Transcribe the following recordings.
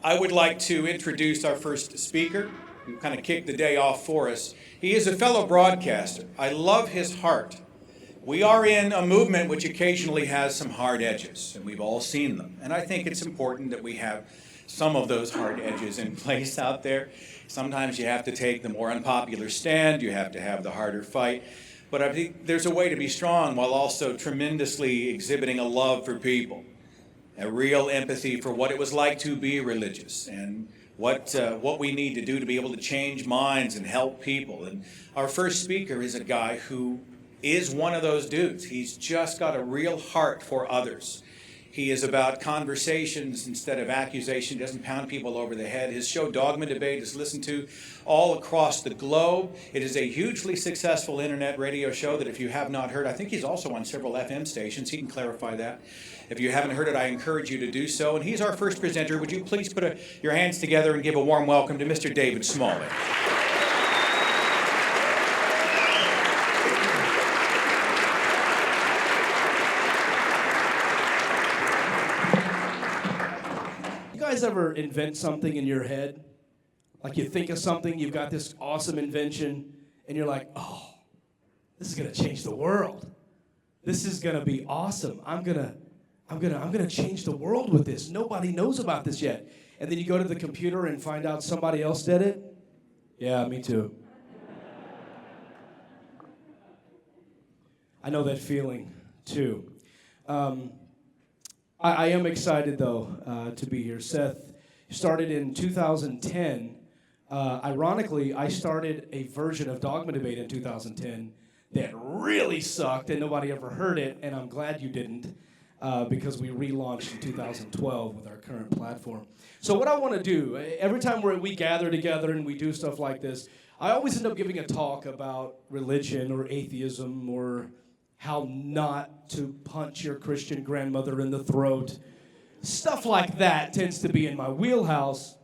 I would like to introduce our first speaker, who kind of kicked the day off for us. He is a fellow broadcaster. I love his heart. We are in a movement which occasionally has some hard edges, and we've all seen them. And I think it's important that we have some of those hard edges in place out there. Sometimes you have to take the more unpopular stand, you have to have the harder fight. But I think there's a way to be strong while also tremendously exhibiting a love for people, a real empathy for what it was like to be religious, and what we need to do to be able to change minds and help people. And our first speaker is a guy who is one of those dudes. He's just got a real heart for others. He is about conversations instead of accusation. He doesn't pound people over the head. His show, Dogma Debate, is listened to all across the globe. It is a hugely successful internet radio show that if you have not heard, I think he's also on several FM stations. He can clarify that. If you haven't heard it, I encourage you to do so. And he's our first presenter. Would you please put your hands together and give a warm welcome to Mr. David Smalley. You guys ever invent something in your head? Like you think of something, you've got this awesome invention, and you're like, oh, this is gonna change the world. This is gonna be awesome. I'm gonna change the world with this. Nobody knows about this yet. And then you go to the computer and find out somebody else did it. Yeah, me too. I know that feeling too. I am excited, though, to be here. Seth started in 2010. Ironically, I started a version of Dogma Debate in 2010 that really sucked, and nobody ever heard it, and I'm glad you didn't, because we relaunched in 2012 with our current platform. So what I want to do, every time we gather together and we do stuff like this, I always end up giving a talk about religion or atheism or how not to punch your Christian grandmother in the throat. Stuff like that tends to be in my wheelhouse.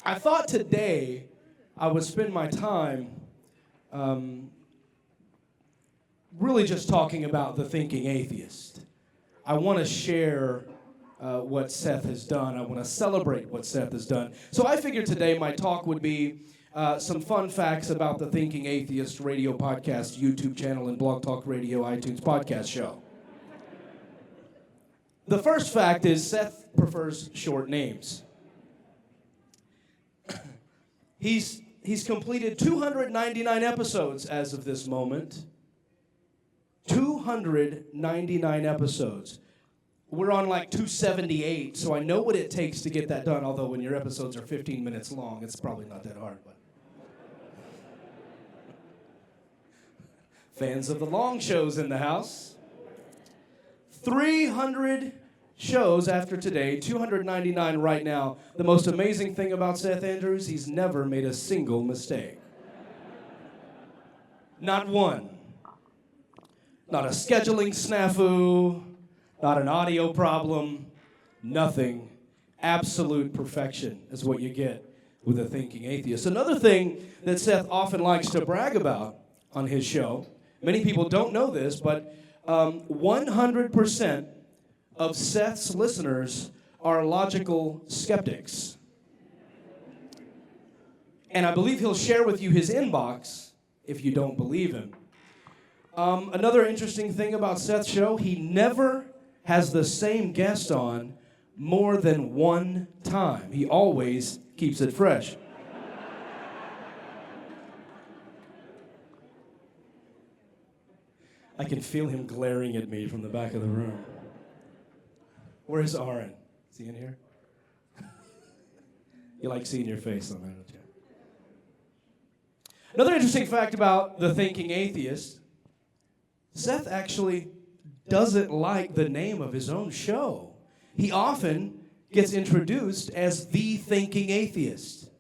I thought today I would spend my time really just talking about the Thinking Atheist. I want to share what Seth has done. I want to celebrate what Seth has done. So I figured today my talk would be some fun facts about the Thinking Atheist radio podcast, YouTube channel, and Blog Talk Radio iTunes podcast show. The first fact is Seth prefers short names. He's completed 299 episodes as of this moment. 299 episodes. We're on like 278, so I know what it takes to get that done, although when your episodes are 15 minutes long, it's probably not that hard. But fans of the long shows in the house. 300 shows after today, 299 right now. The most amazing thing about Seth Andrews, he's never made a single mistake. Not one. Not a scheduling snafu, not an audio problem, nothing. Absolute perfection is what you get with a Thinking Atheist. Another thing that Seth often likes to brag about on his show, many people don't know this, but 100% of Seth's listeners are logical skeptics. And I believe he'll share with you his inbox if you don't believe him. Another interesting thing about Seth's show, he never has the same guest on more than one time. He always keeps it fresh. I can feel him glaring at me from the back of the room. Where's Aaron? Is he in here? You like seeing your face on that, don't you? Another interesting fact about the Thinking Atheist, Seth actually doesn't like the name of his own show. He often gets introduced as the Thinking Atheist.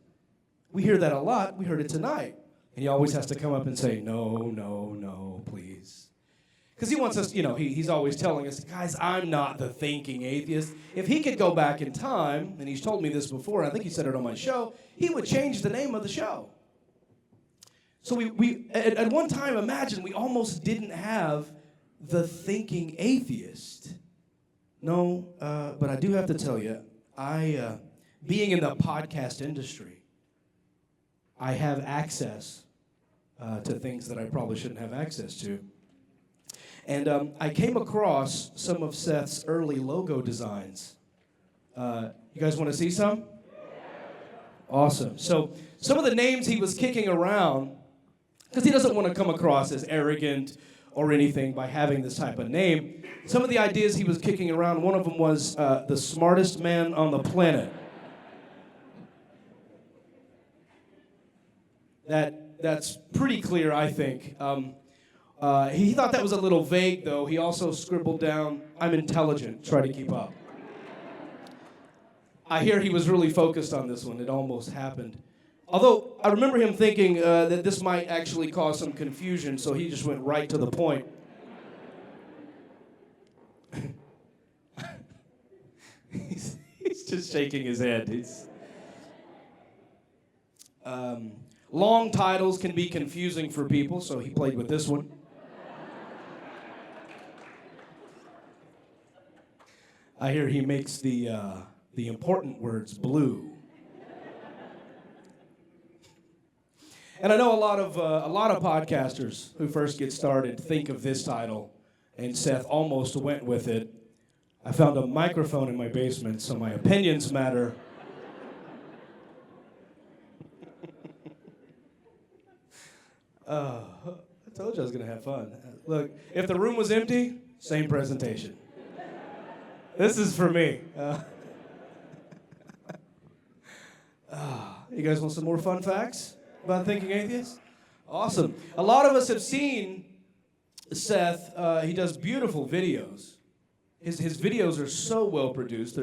We hear that a lot. We heard it tonight. And he always has to come up and say, no, please. Because he wants us, he's always telling us, guys, I'm not the Thinking Atheist. If he could go back in time, and he's told me this before, I think he said it on my show, he would change the name of the show. So we at one time, imagine, we almost didn't have the Thinking Atheist. No, but I do have to tell you, being in the podcast industry, I have access to things that I probably shouldn't have access to. And I came across some of Seth's early logo designs. You guys want to see some? Awesome. So some of the names he was kicking around, because he doesn't want to come across as arrogant or anything by having this type of name. Some of the ideas he was kicking around, one of them was the smartest man on the planet. That's pretty clear, I think. He thought that was a little vague, though. He also scribbled down, I'm intelligent, try to keep up. I hear he was really focused on this one. It almost happened. Although, I remember him thinking that this might actually cause some confusion, so he just went right to the point. He's just shaking his head. Long titles can be confusing for people, so he played with this one. I hear he makes the important words blue. And I know a lot of podcasters who first get started think of this title, and Seth almost went with it. I found a microphone in my basement, so my opinions matter. I told you I was going to have fun. Look, if the room was empty, same presentation. This is for me. You guys want some more fun facts about Thinking Atheist? Awesome. A lot of us have seen Seth. He does beautiful videos. His videos are so well produced.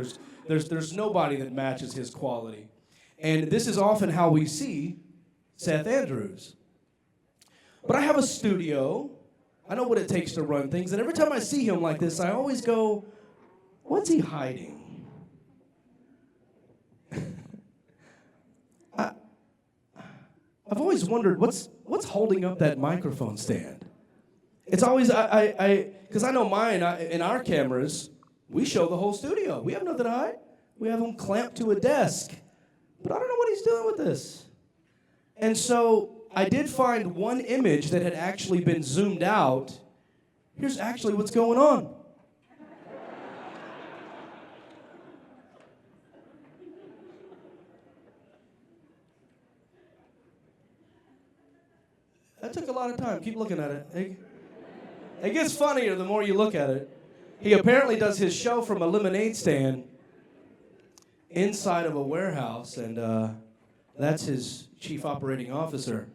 There's nobody that matches his quality. And this is often how we see Seth Andrews. But I have a studio. I know what it takes to run things. And every time I see him like this, I always go, what's he hiding? I've always wondered what's holding up that microphone stand. It's always, because I know mine, in our cameras, we show the whole studio. We have nothing to hide. We have him clamped to a desk. But I don't know what he's doing with this. And so I did find one image that had actually been zoomed out. Here's actually what's going on. That took a lot of time. Keep looking at it. It gets funnier the more you look at it. He apparently does his show from a lemonade stand inside of a warehouse, and that's his chief operating officer.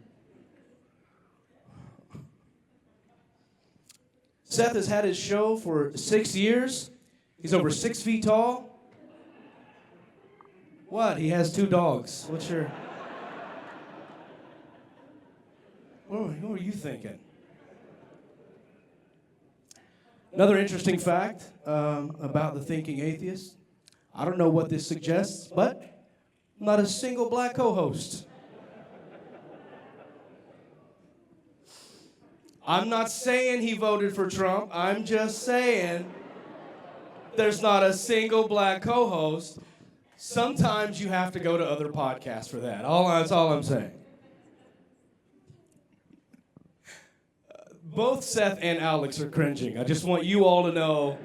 Seth has had his show for 6 years. He's over 6 feet tall. What? He has 2 dogs. What's your... What were you thinking? Another interesting fact about the Thinking Atheist. I don't know what this suggests, but not a single black co-host. I'm not saying he voted for Trump. I'm just saying there's not a single black co-host. Sometimes you have to go to other podcasts for that. That's all I'm saying. Both Seth and Alex are cringing. I just want you all to know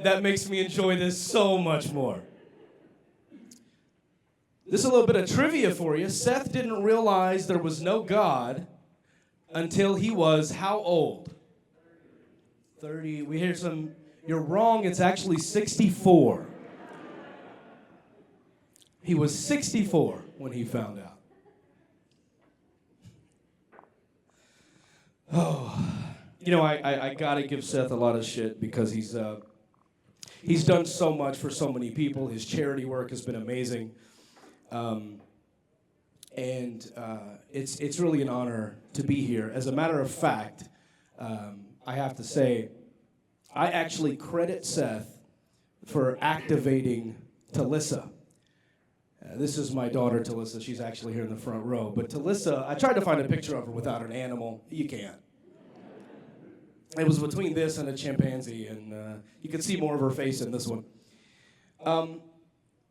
that makes me enjoy this so much more. This is a little bit of trivia for you. Seth didn't realize there was no God until he was how old? 30. We hear some, you're wrong, it's actually 64. He was 64 when he found out. Oh, you know, I gotta give Seth a lot of shit because he's done so much for so many people. His charity work has been amazing. It's really an honor to be here. As a matter of fact, I have to say, I actually credit Seth for activating Talissa. This is my daughter, Talissa. She's actually here in the front row. But Talissa, I tried to find a picture of her without an animal. You can't. It was between this and a chimpanzee, and you can see more of her face in this one.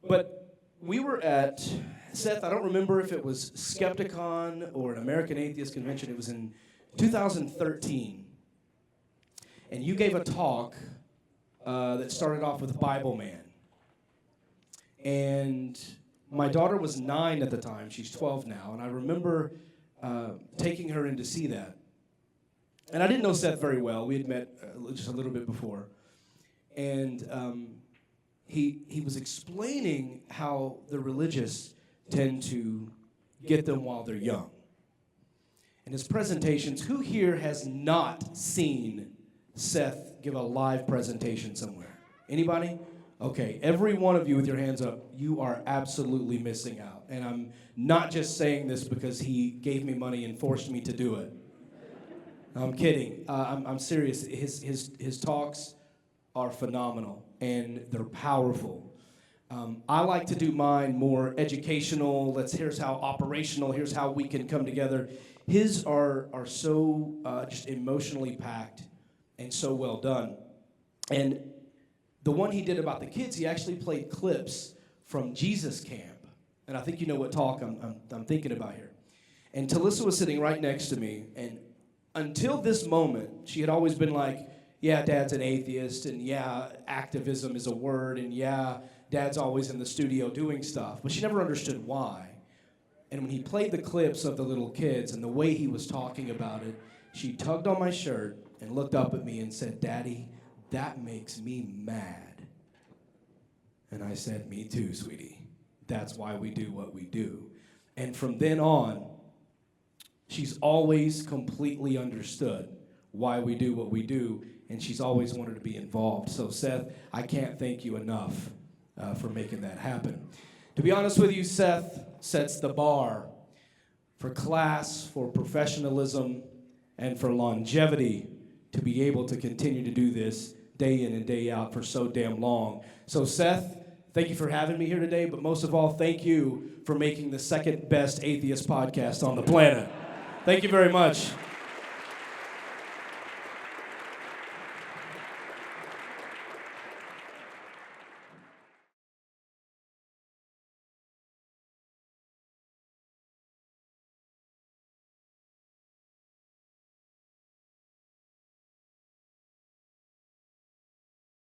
But we were at, Seth, I don't remember if it was Skepticon or an American Atheist Convention. It was in 2013. And you gave a talk that started off with Bible Man. And my daughter was 9 at the time. She's 12 now. And I remember taking her in to see that. And I didn't know Seth very well. We had met just a little bit before. And he was explaining how the religious tend to get them while they're young. In his presentations, who here has not seen Seth give a live presentation somewhere? Anybody? Okay, every one of you with your hands up, you are absolutely missing out. And I'm not just saying this because he gave me money and forced me to do it. I'm kidding. I'm serious. His talks are phenomenal, and they're powerful. I like to do mine more educational. Here's how operational. Here's how we can come together. His are so just emotionally packed and so well done. And the one he did about the kids, he actually played clips from Jesus Camp. And I think you know what talk I'm thinking about here. And Talissa was sitting right next to me, and until this moment, she had always been like, yeah, Dad's an atheist, and yeah, activism is a word, and yeah, Dad's always in the studio doing stuff. But she never understood why. And when he played the clips of the little kids and the way he was talking about it, she tugged on my shirt and looked up at me and said, Daddy, that makes me mad. And I said, me too, sweetie. That's why we do what we do. And from then on, she's always completely understood why we do what we do, and she's always wanted to be involved. So, Seth, I can't thank you enough for making that happen. To be honest with you, Seth sets the bar for class, for professionalism, and for longevity to be able to continue to do this day in and day out for so damn long. So, Seth, thank you for having me here today, but most of all, thank you for making the second best atheist podcast on the planet. Thank you very much.